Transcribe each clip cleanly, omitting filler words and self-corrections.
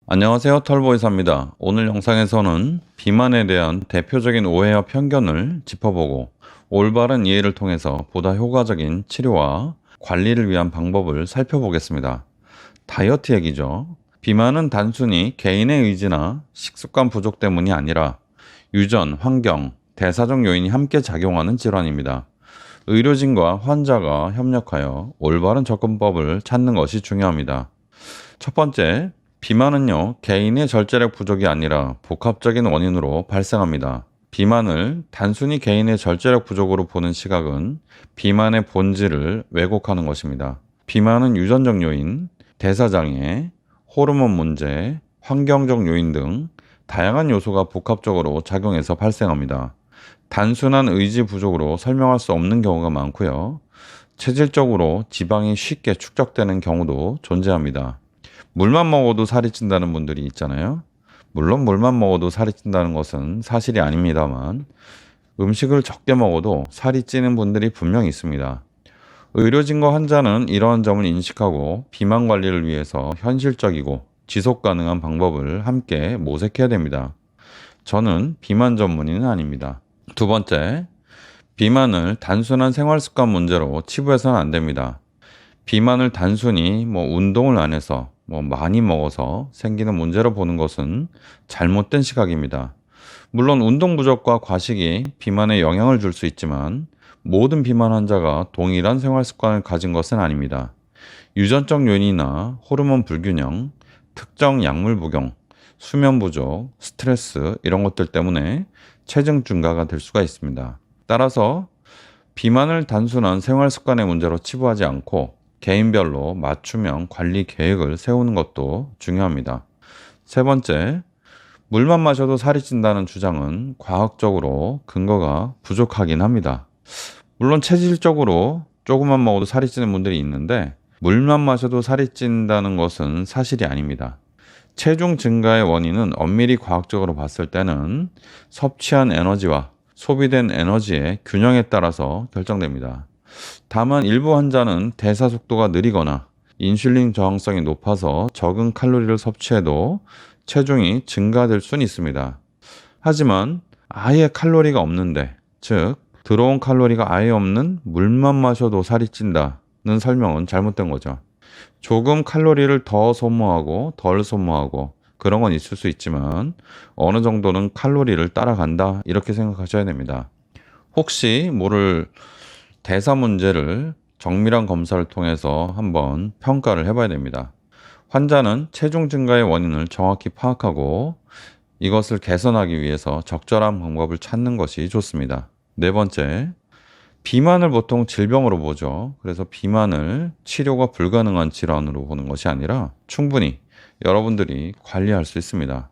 안녕하세요, 털보이사입니다. 오늘 영상에서는 비만에 대한 대표적인 오해와 편견을 짚어보고 올바른 이해를 통해서 보다 효과적인 치료와 관리를 위한 방법을 살펴보겠습니다. 다이어트 얘기죠. 비만은 단순히 개인의 의지나 식습관 부족 때문이 아니라 유전, 환경, 대사적 요인이 함께 작용하는 질환입니다. 의료진과 환자가 협력하여 올바른 접근법을 찾는 것이 중요합니다. 첫 번째, 비만은요, 개인의 절제력 부족이 아니라 복합적인 원인으로 발생합니다. 비만을 단순히 개인의 절제력 부족으로 보는 시각은 비만의 본질을 왜곡하는 것입니다. 비만은 유전적 요인, 대사장애, 호르몬 문제, 환경적 요인 등 다양한 요소가 복합적으로 작용해서 발생합니다. 단순한 의지 부족으로 설명할 수 없는 경우가 많고요. 체질적으로 지방이 쉽게 축적되는 경우도 존재합니다. 물만 먹어도 살이 찐다는 분들이 있잖아요. 물론 물만 먹어도 살이 찐다는 것은 사실이 아닙니다만 음식을 적게 먹어도 살이 찌는 분들이 분명히 있습니다. 의료진과 환자는 이러한 점을 인식하고 비만 관리를 위해서 현실적이고 지속 가능한 방법을 함께 모색해야 됩니다. 저는 비만 전문의는 아닙니다. 두 번째, 비만을 단순한 생활 습관 문제로 치부해서는 안 됩니다. 비만을 단순히 운동을 안 해서 많이 먹어서 생기는 문제로 보는 것은 잘못된 시각입니다. 물론 운동 부족과 과식이 비만에 영향을 줄 수 있지만 모든 비만 환자가 동일한 생활 습관을 가진 것은 아닙니다. 유전적 요인이나 호르몬 불균형, 특정 약물 복용, 수면 부족, 스트레스 이런 것들 때문에 체중 증가가 될 수가 있습니다. 따라서 비만을 단순한 생활 습관의 문제로 치부하지 않고 개인별로 맞춤형 관리 계획을 세우는 것도 중요합니다. 세 번째, 물만 마셔도 살이 찐다는 주장은 과학적으로 근거가 부족하긴 합니다. 물론 체질적으로 조금만 먹어도 살이 찌는 분들이 있는데 물만 마셔도 살이 찐다는 것은 사실이 아닙니다. 체중 증가의 원인은 엄밀히 과학적으로 봤을 때는 섭취한 에너지와 소비된 에너지의 균형에 따라서 결정됩니다. 다만 일부 환자는 대사 속도가 느리거나 인슐린 저항성이 높아서 적은 칼로리를 섭취해도 체중이 증가될 수는 있습니다. 하지만 아예 칼로리가 없는데, 즉 들어온 칼로리가 아예 없는 물만 마셔도 살이 찐다는 설명은 잘못된 거죠. 조금 칼로리를 더 소모하고 덜 소모하고 그런 건 있을 수 있지만 어느 정도는 칼로리를 따라간다 이렇게 생각하셔야 됩니다. 혹시 모를 대사 문제를 정밀한 검사를 통해서 한번 평가를 해봐야 됩니다. 환자는 체중 증가의 원인을 정확히 파악하고 이것을 개선하기 위해서 적절한 방법을 찾는 것이 좋습니다. 네 번째, 비만을 보통 질병으로 보죠. 그래서 비만을 치료가 불가능한 질환으로 보는 것이 아니라 충분히 여러분들이 관리할 수 있습니다.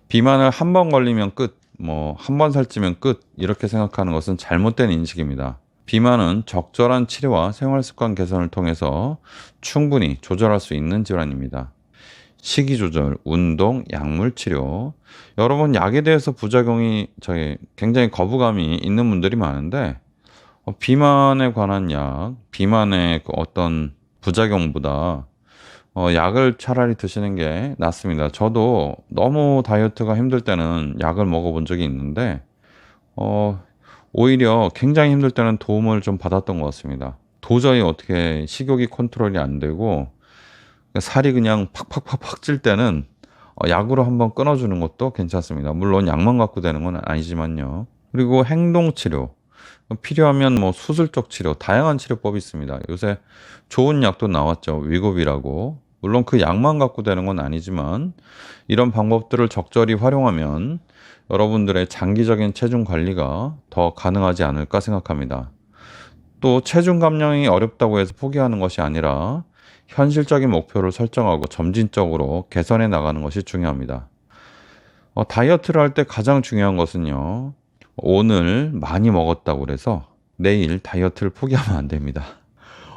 비만을 한 번 걸리면 끝, 한 번 살찌면 끝 이렇게 생각하는 것은 잘못된 인식입니다. 비만은 적절한 치료와 생활습관 개선을 통해서 충분히 조절할 수 있는 질환입니다. 식이 조절, 운동, 약물 치료. 여러분 약에 대해서 부작용이 굉장히 거부감이 있는 분들이 많은데 비만에 관한 약, 비만의 어떤 부작용보다 약을 차라리 드시는 게 낫습니다. 저도 너무 다이어트가 힘들 때는 약을 먹어본 적이 있는데 오히려 굉장히 힘들 때는 도움을 좀 받았던 것 같습니다. 도저히 어떻게 식욕이 컨트롤이 안 되고 살이 그냥 팍팍팍팍 찔 때는 약으로 한번 끊어주는 것도 괜찮습니다. 물론 약만 갖고 되는 건 아니지만요. 그리고 행동치료, 필요하면 수술적 치료, 다양한 치료법이 있습니다. 요새 좋은 약도 나왔죠. 위고비라고. 물론 그 약만 갖고 되는 건 아니지만 이런 방법들을 적절히 활용하면 여러분들의 장기적인 체중 관리가 더 가능하지 않을까 생각합니다. 또 체중 감량이 어렵다고 해서 포기하는 것이 아니라 현실적인 목표를 설정하고 점진적으로 개선해 나가는 것이 중요합니다. 다이어트를 할 때 가장 중요한 것은요, 오늘 많이 먹었다고 그래서 내일 다이어트를 포기하면 안 됩니다.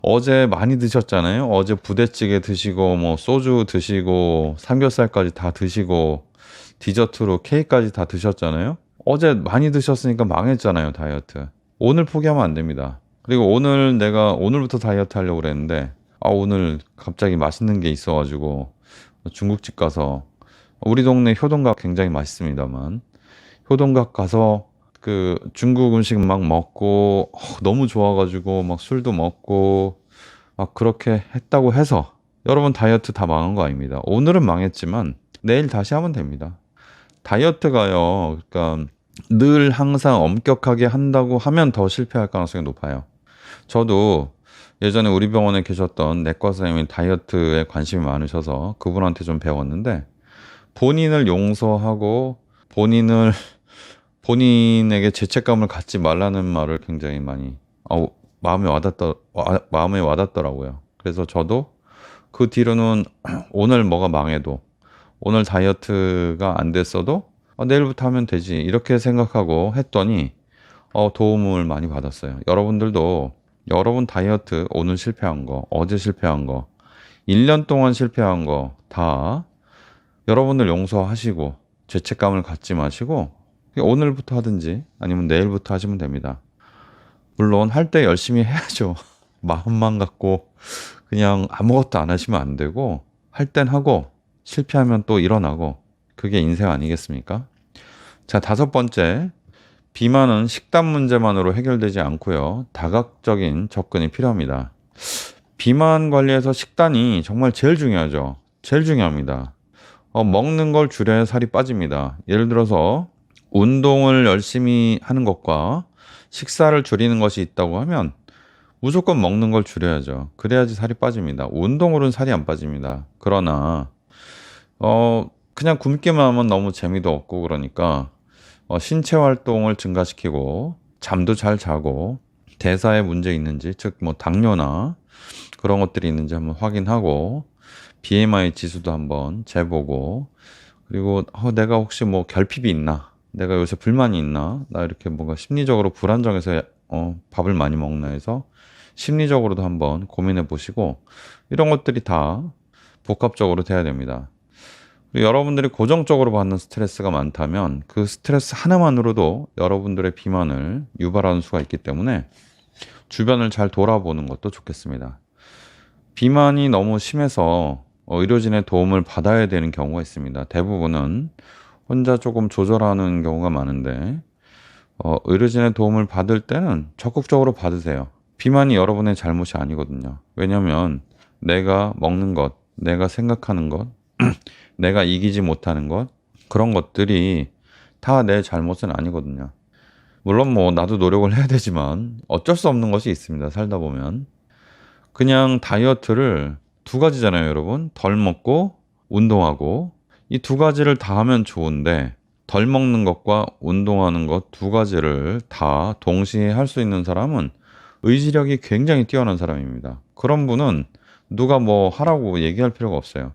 어제 많이 드셨잖아요. 어제 부대찌개 드시고 소주 드시고 삼겹살까지 다 드시고 디저트로 케이크까지 다 드셨잖아요. 어제 많이 드셨으니까 망했잖아요, 다이어트. 오늘 포기하면 안 됩니다. 그리고 오늘 내가 오늘부터 다이어트 하려고 그랬는데, 오늘 갑자기 맛있는 게 있어가지고 중국집 가서, 우리 동네 효동각 굉장히 맛있습니다만, 효동각 가서 그 중국 음식 막 먹고 너무 좋아가지고 막 술도 먹고 막 그렇게 했다고 해서 여러분 다이어트 다 망한 거 아닙니다. 오늘은 망했지만 내일 다시 하면 됩니다. 다이어트가요, 그러니까 늘 항상 엄격하게 한다고 하면 더 실패할 가능성이 높아요. 저도 예전에 우리 병원에 계셨던 내과 선생님이 다이어트에 관심이 많으셔서 그분한테 좀 배웠는데, 본인을 용서하고 본인에게 죄책감을 갖지 말라는 말을 굉장히 많이 마음에 와닿더라고요. 그래서 저도 그 뒤로는 오늘 뭐가 망해도, 오늘 다이어트가 안 됐어도 내일부터 하면 되지 이렇게 생각하고 했더니 도움을 많이 받았어요. 여러분들도 여러분 다이어트 오늘 실패한 거, 어제 실패한 거, 1년 동안 실패한 거 다 여러분들 용서하시고 죄책감을 갖지 마시고 오늘부터 하든지 아니면 내일부터 하시면 됩니다. 물론 할 때 열심히 해야죠. 마음만 갖고 그냥 아무것도 안 하시면 안 되고, 할 땐 하고 실패하면 또 일어나고, 그게 인생 아니겠습니까? 자, 5번째, 비만은 식단 문제만으로 해결되지 않고요. 다각적인 접근이 필요합니다. 비만 관리에서 식단이 정말 제일 중요하죠. 제일 중요합니다. 먹는 걸 줄여야 살이 빠집니다. 예를 들어서 운동을 열심히 하는 것과 식사를 줄이는 것이 있다고 하면 무조건 먹는 걸 줄여야죠. 그래야지 살이 빠집니다. 운동으로는 살이 안 빠집니다. 그러나 그냥 굶기만 하면 너무 재미도 없고, 그러니까 신체 활동을 증가시키고 잠도 잘 자고 대사에 문제 있는지, 즉 뭐 당뇨나 그런 것들이 있는지 한번 확인하고, BMI 지수도 한번 재보고, 그리고 내가 혹시 뭐 결핍이 있나, 내가 요새 불만이 있나, 나 이렇게 뭔가 심리적으로 불안정해서 밥을 많이 먹나 해서 심리적으로도 한번 고민해 보시고, 이런 것들이 다 복합적으로 돼야 됩니다. 그리고 여러분들이 고정적으로 받는 스트레스가 많다면 그 스트레스 하나만으로도 여러분들의 비만을 유발하는 수가 있기 때문에 주변을 잘 돌아보는 것도 좋겠습니다. 비만이 너무 심해서 의료진의 도움을 받아야 되는 경우가 있습니다. 대부분은 혼자 조금 조절하는 경우가 많은데, 의료진의 도움을 받을 때는 적극적으로 받으세요. 비만이 여러분의 잘못이 아니거든요. 왜냐하면 내가 먹는 것, 내가 생각하는 것, 내가 이기지 못하는 것, 그런 것들이 다 내 잘못은 아니거든요. 물론 뭐 나도 노력을 해야 되지만 어쩔 수 없는 것이 있습니다. 살다 보면. 그냥 다이어트를 2가지잖아요, 여러분. 덜 먹고 운동하고, 이 2가지를 다 하면 좋은데, 덜 먹는 것과 운동하는 것 2가지를 다 동시에 할 수 있는 사람은 의지력이 굉장히 뛰어난 사람입니다. 그런 분은 누가 뭐 하라고 얘기할 필요가 없어요.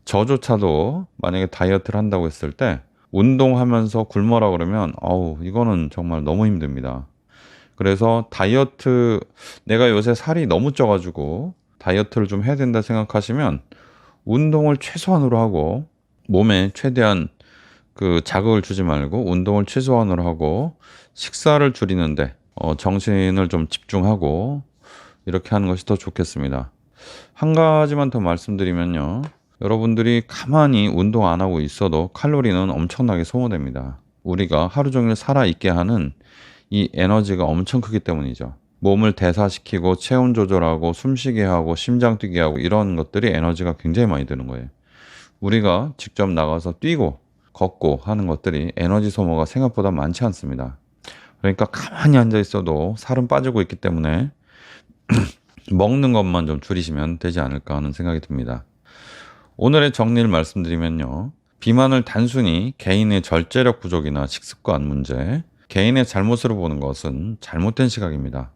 저조차도 만약에 다이어트를 한다고 했을 때 운동하면서 굶어라 그러면 이거는 정말 너무 힘듭니다. 그래서 다이어트, 내가 요새 살이 너무 쪄가지고 다이어트를 좀 해야 된다 생각하시면 운동을 최소한으로 하고, 몸에 최대한 그 자극을 주지 말고 운동을 최소한으로 하고, 식사를 줄이는데 정신을 좀 집중하고 이렇게 하는 것이 더 좋겠습니다. 한 가지만 더 말씀드리면요, 여러분들이 가만히 운동 안 하고 있어도 칼로리는 엄청나게 소모됩니다. 우리가 하루 종일 살아있게 하는 이 에너지가 엄청 크기 때문이죠. 몸을 대사시키고 체온 조절하고 숨쉬게 하고 심장 뛰게 하고 이런 것들이 에너지가 굉장히 많이 드는 거예요. 우리가 직접 나가서 뛰고 걷고 하는 것들이 에너지 소모가 생각보다 많지 않습니다. 그러니까 가만히 앉아 있어도 살은 빠지고 있기 때문에 먹는 것만 좀 줄이시면 되지 않을까 하는 생각이 듭니다. 오늘의 정리를 말씀드리면요, 비만을 단순히 개인의 절제력 부족이나 식습관 문제, 개인의 잘못으로 보는 것은 잘못된 시각입니다.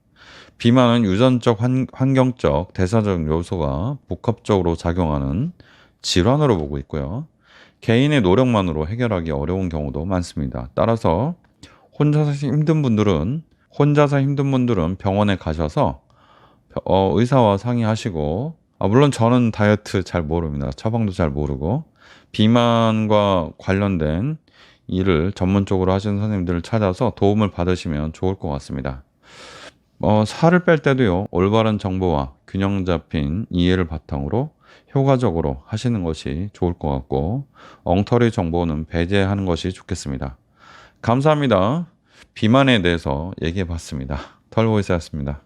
비만은 유전적, 환경적, 대사적 요소가 복합적으로 작용하는 질환으로 보고 있고요. 개인의 노력만으로 해결하기 어려운 경우도 많습니다. 따라서 혼자서 힘든 분들은 병원에 가셔서 의사와 상의하시고, 물론 저는 다이어트 잘 모릅니다. 처방도 잘 모르고 비만과 관련된 일을 전문적으로 하시는 선생님들을 찾아서 도움을 받으시면 좋을 것 같습니다. 살을 뺄 때도요, 올바른 정보와 균형 잡힌 이해를 바탕으로 효과적으로 하시는 것이 좋을 것 같고, 엉터리 정보는 배제하는 것이 좋겠습니다. 감사합니다. 비만에 대해서 얘기해 봤습니다. 털보이스였습니다.